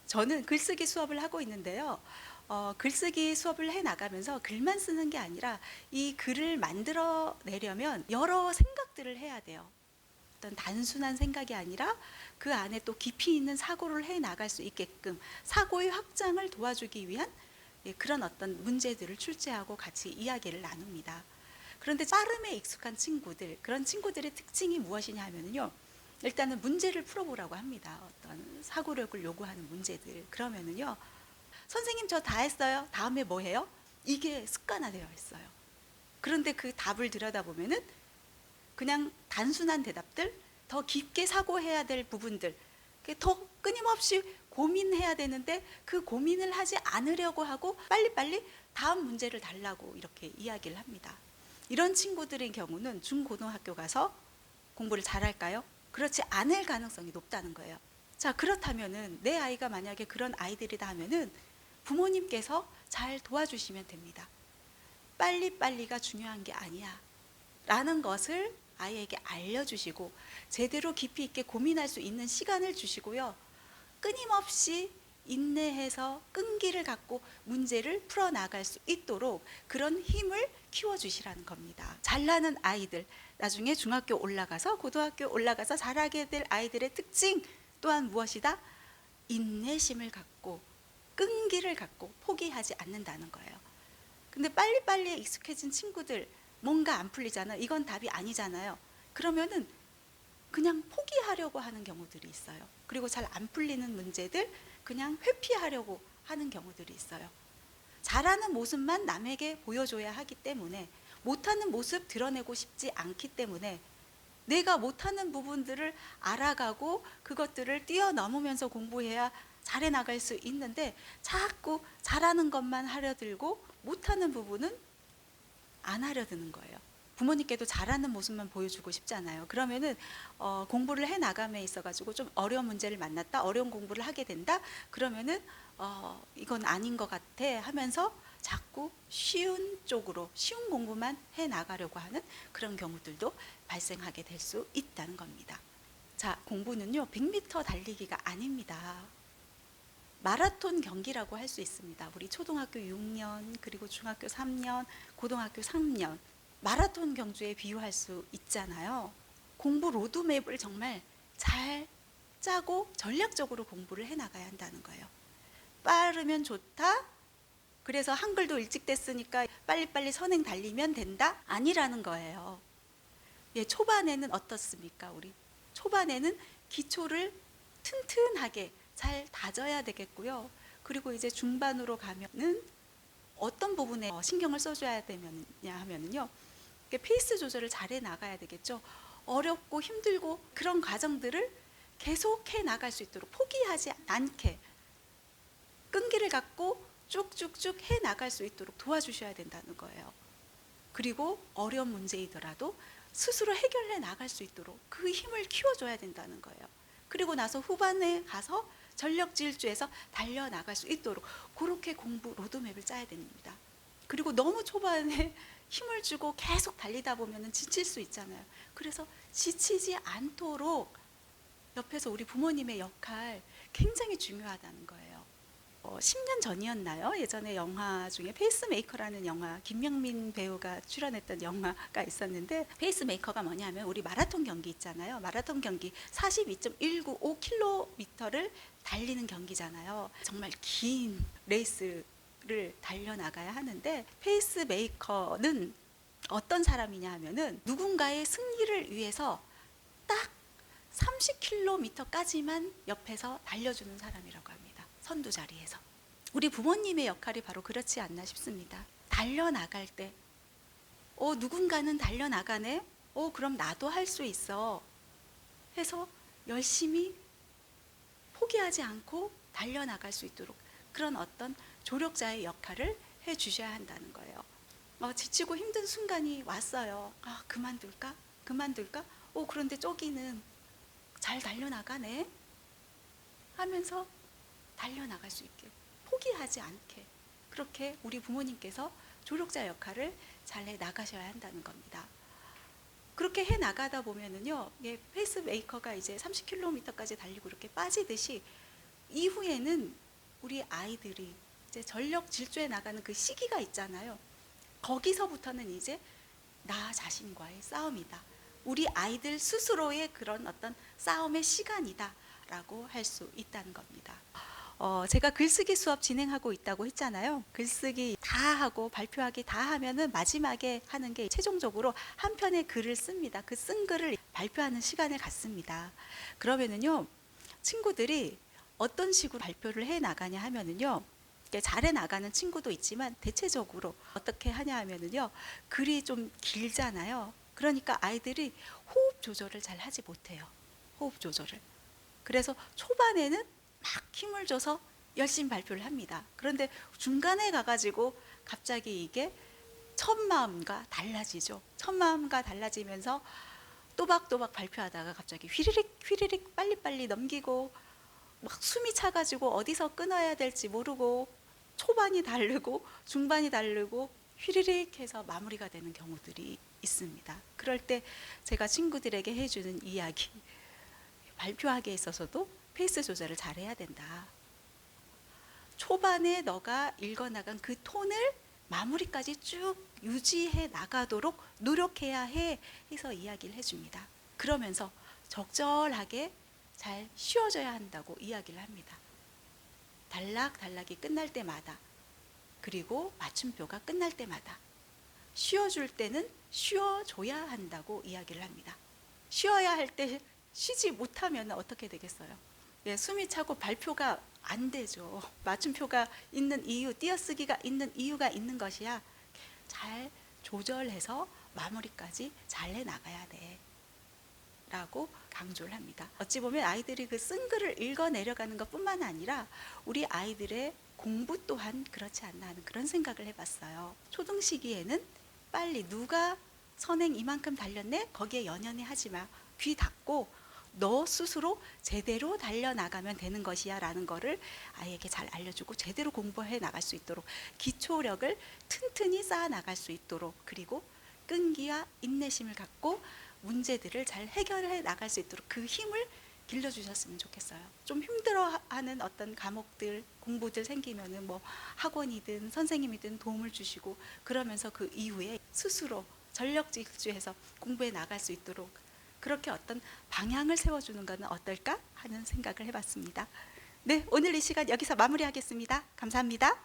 저는 글쓰기 수업을 하고 있는데요. 글쓰기 수업을 해 나가면서 글만 쓰는 게 아니라 이 글을 만들어 내려면 여러 생각들을 해야 돼요. 어떤 단순한 생각이 아니라 그 안에 또 깊이 있는 사고를 해 나갈 수 있게끔 사고의 확장을 도와주기 위한 그런 어떤 문제들을 출제하고 같이 이야기를 나눕니다. 그런데 빠름에 익숙한 친구들, 그런 친구들의 특징이 무엇이냐 하면요. 일단은 문제를 풀어보라고 합니다. 어떤 사고력을 요구하는 문제들. 그러면은요. 선생님 저 다 했어요. 다음에 뭐 해요? 이게 습관화되어 있어요. 그런데 그 답을 들여다보면은 그냥 단순한 대답들, 더 깊게 사고해야 될 부분들, 더 끊임없이 고민해야 되는데 그 고민을 하지 않으려고 하고 빨리빨리 다음 문제를 달라고 이렇게 이야기를 합니다. 이런 친구들의 경우는 중고등학교 가서 공부를 잘할까요? 그렇지 않을 가능성이 높다는 거예요. 자, 그렇다면은 내 아이가 만약에 그런 아이들이다 하면은 부모님께서 잘 도와주시면 됩니다. 빨리빨리가 중요한 게 아니야 라는 것을 아이에게 알려주시고 제대로 깊이 있게 고민할 수 있는 시간을 주시고요. 끊임없이 인내해서 끈기를 갖고 문제를 풀어나갈 수 있도록 그런 힘을 키워주시라는 겁니다. 잘나는 아이들, 나중에 중학교 올라가서 고등학교 올라가서 잘하게 될 아이들의 특징 또한 무엇이다? 인내심을 갖고 끈기를 갖고 포기하지 않는다는 거예요. 근데 빨리빨리 익숙해진 친구들 뭔가 안 풀리잖아요. 이건 답이 아니잖아요. 그러면은 그냥 포기하려고 하는 경우들이 있어요. 그리고 잘 안 풀리는 문제들 그냥 회피하려고 하는 경우들이 있어요. 잘하는 모습만 남에게 보여줘야 하기 때문에 못하는 모습 드러내고 싶지 않기 때문에 내가 못하는 부분들을 알아가고 그것들을 뛰어넘으면서 공부해야 잘해 나갈 수 있는데 자꾸 잘하는 것만 하려 들고 못하는 부분은 안 하려 드는 거예요. 부모님께도 잘하는 모습만 보여주고 싶잖아요. 그러면은 공부를 해 나감에 있어가지고 좀 어려운 문제를 만났다, 어려운 공부를 하게 된다. 그러면은 이건 아닌 것 같아 하면서 자꾸 쉬운 쪽으로 쉬운 공부만 해 나가려고 하는 그런 경우들도 발생하게 될 수 있다는 겁니다. 자, 공부는요 100m 달리기가 아닙니다. 마라톤 경기라고 할 수 있습니다. 우리 초등학교 6년, 그리고 중학교 3년, 고등학교 3년, 마라톤 경주에 비유할 수 있잖아요. 공부 로드맵을 정말 잘 짜고 전략적으로 공부를 해나가야 한다는 거예요. 빠르면 좋다? 그래서 한글도 일찍 됐으니까 빨리빨리 선행 달리면 된다? 아니라는 거예요. 예, 초반에는 어떻습니까? 우리 초반에는 기초를 튼튼하게 잘 다져야 되겠고요. 그리고 이제 중반으로 가면은 어떤 부분에 신경을 써줘야 되느냐 하면은요. 페이스 조절을 잘해 나가야 되겠죠. 어렵고 힘들고 그런 과정들을 계속해 나갈 수 있도록 포기하지 않게 끈기를 갖고 쭉쭉쭉 해 나갈 수 있도록 도와주셔야 된다는 거예요. 그리고 어려운 문제이더라도 스스로 해결해 나갈 수 있도록 그 힘을 키워줘야 된다는 거예요. 그리고 나서 후반에 가서 전력 질주해서 달려나갈 수 있도록 그렇게 공부 로드맵을 짜야 됩니다. 그리고 너무 초반에 힘을 주고 계속 달리다 보면 지칠 수 있잖아요. 그래서 지치지 않도록 옆에서 우리 부모님의 역할 굉장히 중요하다는 거예요. 10년 전이었나요? 예전에 영화 중에 페이스메이커라는 영화, 김명민 배우가 출연했던 영화가 있었는데 페이스메이커가 뭐냐면 우리 마라톤 경기 있잖아요. 마라톤 경기 42.195km를 달리는 경기잖아요. 정말 긴 레이스를 달려나가야 하는데 페이스메이커는 어떤 사람이냐 하면은 누군가의 승리를 위해서 딱 30km까지만 옆에서 달려주는 사람이라고 합니다. 선두 자리에서. 우리 부모님의 역할이 바로 그렇지 않나 싶습니다. 달려나갈 때 누군가는 달려나가네? 그럼 나도 할 수 있어 해서 열심히 포기하지 않고 달려나갈 수 있도록 그런 어떤 조력자의 역할을 해주셔야 한다는 거예요. 지치고 힘든 순간이 왔어요. 그만둘까? 그만둘까? 그런데 쪼기는 잘 달려나가네 하면서 달려나갈 수 있게 포기하지 않게 그렇게 우리 부모님께서 조력자 역할을 잘 해 나가셔야 한다는 겁니다. 그렇게 해 나가다 보면은요, 페이스메이커가 이제 30km까지 달리고 이렇게 빠지듯이 이후에는 우리 아이들이 이제 전력 질주해 나가는 그 시기가 있잖아요. 거기서부터는 이제 나 자신과의 싸움이다. 우리 아이들 스스로의 그런 어떤 싸움의 시간이다라고 할 수 있다는 겁니다. 제가 글쓰기 수업 진행하고 있다고 했잖아요. 글쓰기 다 하고 발표하기 다 하면은 마지막에 하는 게 최종적으로 한 편의 글을 씁니다. 그 쓴 글을 발표하는 시간을 갖습니다. 그러면은요, 친구들이 어떤 식으로 발표를 해 나가냐 하면은요, 잘해 나가는 친구도 있지만 대체적으로 어떻게 하냐 하면은요, 글이 좀 길잖아요. 그러니까 아이들이 호흡 조절을 잘 하지 못해요. 호흡 조절을. 그래서 초반에는 막 힘을 줘서 열심히 발표를 합니다. 그런데 중간에 가가지고 갑자기 이게 첫 마음과 달라지죠. 첫 마음과 달라지면서 또박또박 발표하다가 갑자기 휘리릭 휘리릭 빨리빨리 넘기고 막 숨이 차가지고 어디서 끊어야 될지 모르고 초반이 다르고 중반이 다르고 휘리릭 해서 마무리가 되는 경우들이 있습니다. 그럴 때 제가 친구들에게 해주는 이야기, 발표하기에 있어서도 페이스 조절을 잘해야 된다. 초반에 너가 읽어나간 그 톤을 마무리까지 쭉 유지해 나가도록 노력해야 해 해서 이야기를 해줍니다. 그러면서 적절하게 잘 쉬어줘야 한다고 이야기를 합니다. 단락이 끝날 때마다, 그리고 맞춤표가 끝날 때마다 쉬어줄 때는 쉬어줘야 한다고 이야기를 합니다. 쉬어야 할 때 쉬지 못하면 어떻게 되겠어요? 예, 숨이 차고 발표가 안 되죠. 맞춤표가 있는 이유, 띄어쓰기가 있는 이유가 있는 것이야. 잘 조절해서 마무리까지 잘 해나가야 돼 라고 강조를 합니다. 어찌 보면 아이들이 그 쓴 글을 읽어 내려가는 것 뿐만 아니라 우리 아이들의 공부 또한 그렇지 않나 하는 그런 생각을 해봤어요. 초등 시기에는 빨리 누가 선행 이만큼 달렸네? 거기에 연연해 하지 마. 귀 닫고 너 스스로 제대로 달려나가면 되는 것이야 라는 거를 아이에게 잘 알려주고 제대로 공부해 나갈 수 있도록 기초력을 튼튼히 쌓아 나갈 수 있도록, 그리고 끈기와 인내심을 갖고 문제들을 잘 해결해 나갈 수 있도록 그 힘을 길러주셨으면 좋겠어요. 좀 힘들어하는 어떤 과목들, 공부들 생기면은 뭐 학원이든 선생님이든 도움을 주시고, 그러면서 그 이후에 스스로 전력 질주해서 공부해 나갈 수 있도록 그렇게 어떤 방향을 세워주는 것은 어떨까 하는 생각을 해봤습니다. 네, 오늘 이 시간 여기서 마무리하겠습니다. 감사합니다.